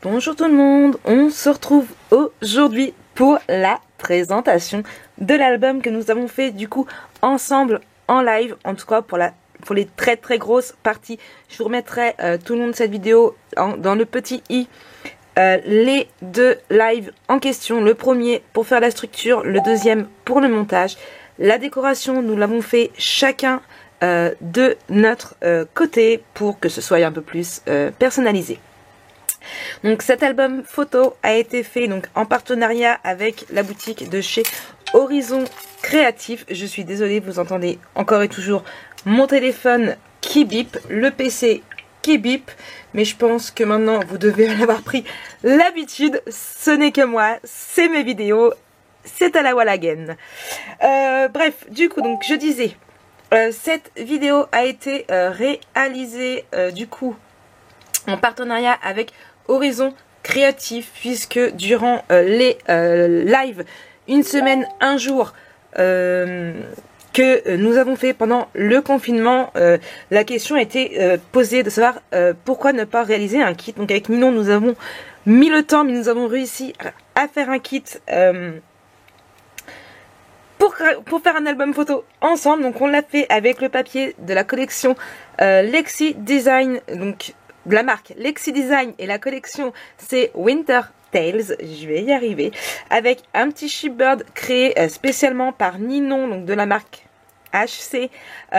Bonjour tout le monde, on se retrouve aujourd'hui pour la présentation de l'album que nous avons fait du coup ensemble en live, en tout cas pour les très grosses parties. Je vous remettrai tout le long de cette vidéo dans le petit i les deux lives en question, le premier pour faire la structure, le deuxième pour le montage. La décoration, nous l'avons fait chacun de notre côté pour que ce soit un peu plus personnalisé. Donc cet album photo a été fait donc en partenariat avec la boutique de chez Horizon Créatif. Je suis désolée, vous entendez encore et toujours mon téléphone qui bip, le PC qui bip, mais je pense que maintenant vous devez en avoir pris l'habitude. Ce n'est que moi, c'est mes vidéos, c'est à la wall again. Bref, du coup donc je disais, cette vidéo a été réalisée du coup en partenariat avec Horizon Créatif, puisque durant les lives, une semaine, un jour, que nous avons fait pendant le confinement, la question a été posée de savoir pourquoi ne pas réaliser un kit. Donc avec Ninon, nous avons mis le temps, mais nous avons réussi à faire un kit pour faire un album photo ensemble. Donc on l'a fait avec le papier de la collection Lexi Design, donc de la marque Lexi Design, et la collection c'est Winter Tales, je vais y arriver, avec un petit chipboard créé spécialement par Ninon, donc de la marque HC, qui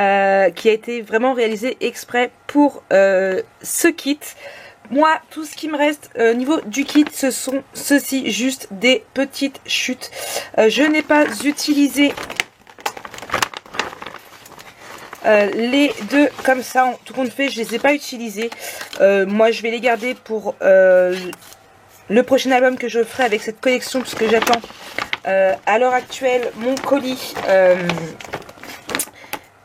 a été vraiment réalisé exprès pour ce kit. Moi, tout ce qui me reste au niveau du kit, ce sont ceci, juste des petites chutes. Je n'ai pas utilisé les deux comme ça, en tout compte fait, je les ai pas utilisés. Moi je vais les garder pour le prochain album que je ferai avec cette collection, puisque j'attends à l'heure actuelle mon colis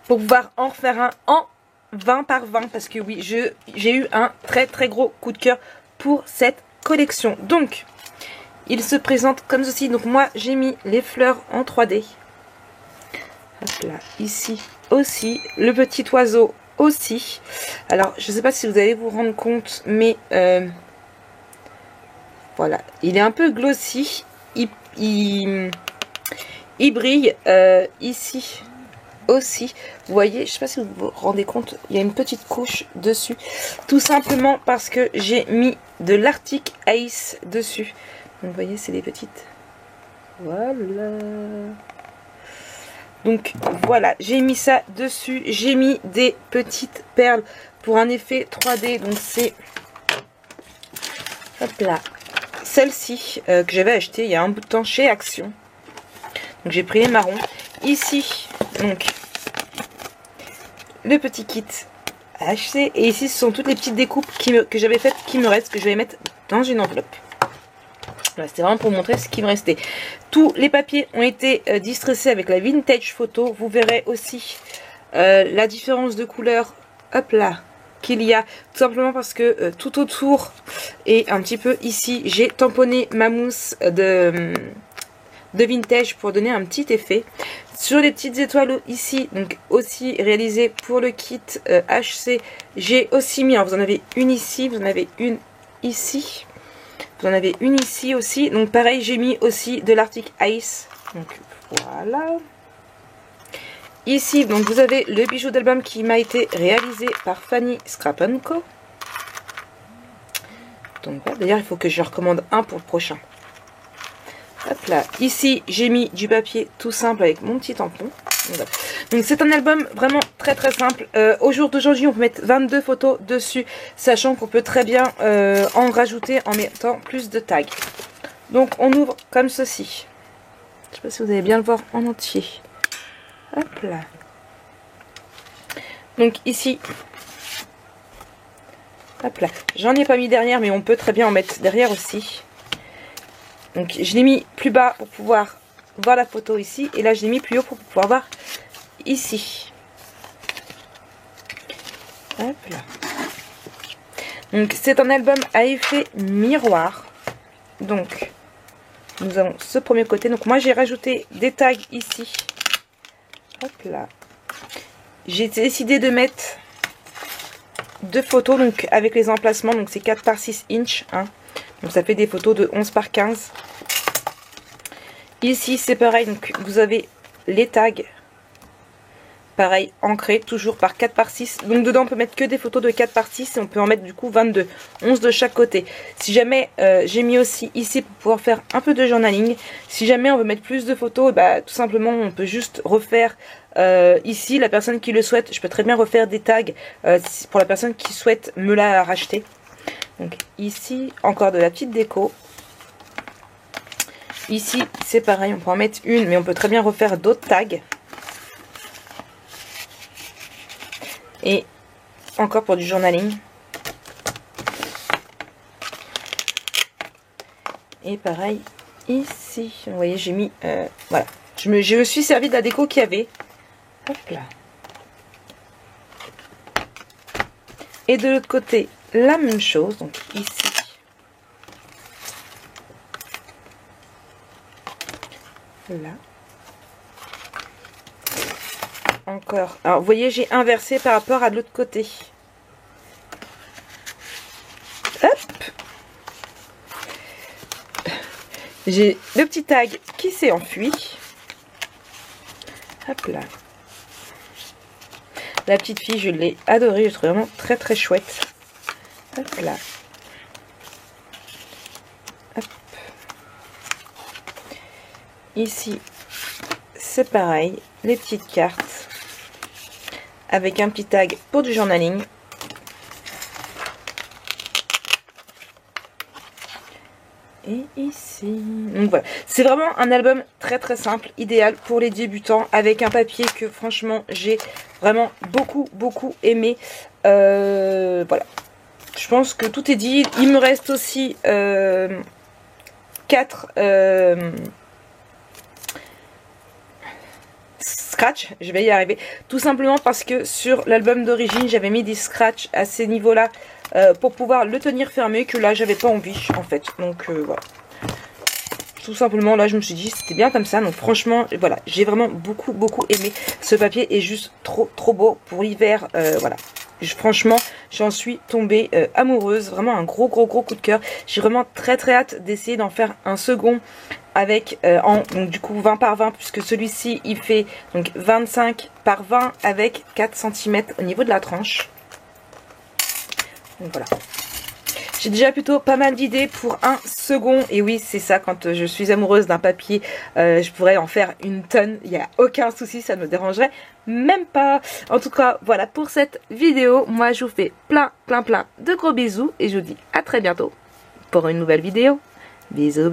pour pouvoir en refaire un en 20 par 20, parce que oui, j'ai eu un très gros coup de cœur pour cette collection. Donc il se présente comme ceci. Donc moi j'ai mis les fleurs en 3D. Hop là, ici aussi, le petit oiseau aussi. Alors, je ne sais pas si vous allez vous rendre compte, mais voilà, il est un peu glossy. Il brille ici aussi. Vous voyez, je ne sais pas si vous vous rendez compte, il y a une petite couche dessus. Tout simplement parce que j'ai mis de l'Arctic Ice dessus. Donc, vous voyez, c'est des petites. Voilà. Donc voilà, j'ai mis ça dessus. J'ai mis des petites perles pour un effet 3D. Donc c'est, hop là, celle-ci que j'avais acheté il y a un bout de temps chez Action. Donc j'ai pris les marrons. Ici, donc, le petit kit HC. Et ici, ce sont toutes les petites découpes que j'avais faites, qui me restent, que je vais mettre dans une enveloppe. Voilà, c'était vraiment pour vous montrer ce qui me restait. Tous les papiers ont été distressés avec la vintage photo. Vous verrez aussi la différence de couleur, hop là, qu'il y a. Tout simplement parce que tout autour et un petit peu ici, j'ai tamponné ma mousse de vintage pour donner un petit effet. Sur les petites étoiles ici, donc aussi réalisées pour le kit HC, j'ai aussi mis, alors vous en avez une ici, vous en avez une ici. Vous en avez une ici aussi. Donc pareil, j'ai mis aussi de l'Arctic Ice. Donc voilà. Ici, donc vous avez le bijou d'album qui m'a été réalisé par Fanny Scrap & Co. Donc voilà. D'ailleurs, il faut que je recommande un pour le prochain. Hop là. Ici, j'ai mis du papier tout simple avec mon petit tampon. Donc c'est un album vraiment très simple. Au jour d'aujourd'hui, on peut mettre 22 photos dessus, sachant qu'on peut très bien en rajouter en mettant plus de tags. Donc on ouvre comme ceci. Je ne sais pas si vous allez bien le voir en entier. Hop là. Donc ici, hop là. J'en ai pas mis derrière, mais on peut très bien en mettre derrière aussi. Donc je l'ai mis plus bas pour pouvoir voir la photo ici, et là je l'ai mis plus haut pour pouvoir voir ici. Hop là. Donc c'est un album à effet miroir. Donc nous avons ce premier côté. Donc moi j'ai rajouté des tags ici. Hop là. J'ai décidé de mettre deux photos donc avec les emplacements. Donc c'est 4 par 6 inches. Hein. Donc ça fait des photos de 11 par 15. Ici c'est pareil, donc vous avez les tags. Pareil, ancré, toujours par 4 par 6. Donc dedans on peut mettre que des photos de 4 par 6 et on peut en mettre du coup 22. 11 de chaque côté. Si jamais j'ai mis aussi ici pour pouvoir faire un peu de journaling. Si jamais on veut mettre plus de photos, bah, tout simplement on peut juste refaire ici. La personne qui le souhaite, je peux très bien refaire des tags pour la personne qui souhaite me la racheter. Donc ici encore de la petite déco. Ici c'est pareil, on peut en mettre une mais on peut très bien refaire d'autres tags. Et encore pour du journaling. Et pareil ici. Vous voyez, j'ai mis... voilà. Je me suis servi de la déco qu'il y avait. Hop là. Et de l'autre côté, la même chose. Donc ici. Là. Encore. Alors, vous voyez, j'ai inversé par rapport à l'autre côté. Hop. J'ai le petit tag qui s'est enfui. Hop là. La petite fille, je l'ai adorée. Je trouve vraiment très très chouette. Hop là. Hop. Ici, c'est pareil. Les petites cartes. Avec un petit tag pour du journaling. Et ici. Donc voilà. C'est vraiment un album très très simple, idéal pour les débutants, avec un papier que franchement j'ai vraiment beaucoup aimé. Voilà. Je pense que tout est dit. Il me reste aussi 4 scratch, je vais y arriver, tout simplement parce que sur l'album d'origine j'avais mis des scratch à ces niveaux là pour pouvoir le tenir fermé, que là j'avais pas envie en fait, donc voilà, tout simplement là je me suis dit c'était bien comme ça. Donc franchement voilà, j'ai vraiment beaucoup aimé, ce papier est juste trop beau pour l'hiver, voilà. Franchement, j'en suis tombée amoureuse. Vraiment un gros coup de cœur. J'ai vraiment très hâte d'essayer d'en faire un second avec donc du coup 20 par 20, puisque celui-ci il fait donc 25 par 20 avec 4 cm au niveau de la tranche. Donc voilà. J'ai déjà plutôt pas mal d'idées pour un second. Et oui, c'est ça, quand je suis amoureuse d'un papier, je pourrais en faire une tonne. Il n'y a aucun souci, ça ne me dérangerait même pas. En tout cas, voilà pour cette vidéo. Moi, je vous fais plein de gros bisous. Et je vous dis à très bientôt pour une nouvelle vidéo. Bisous.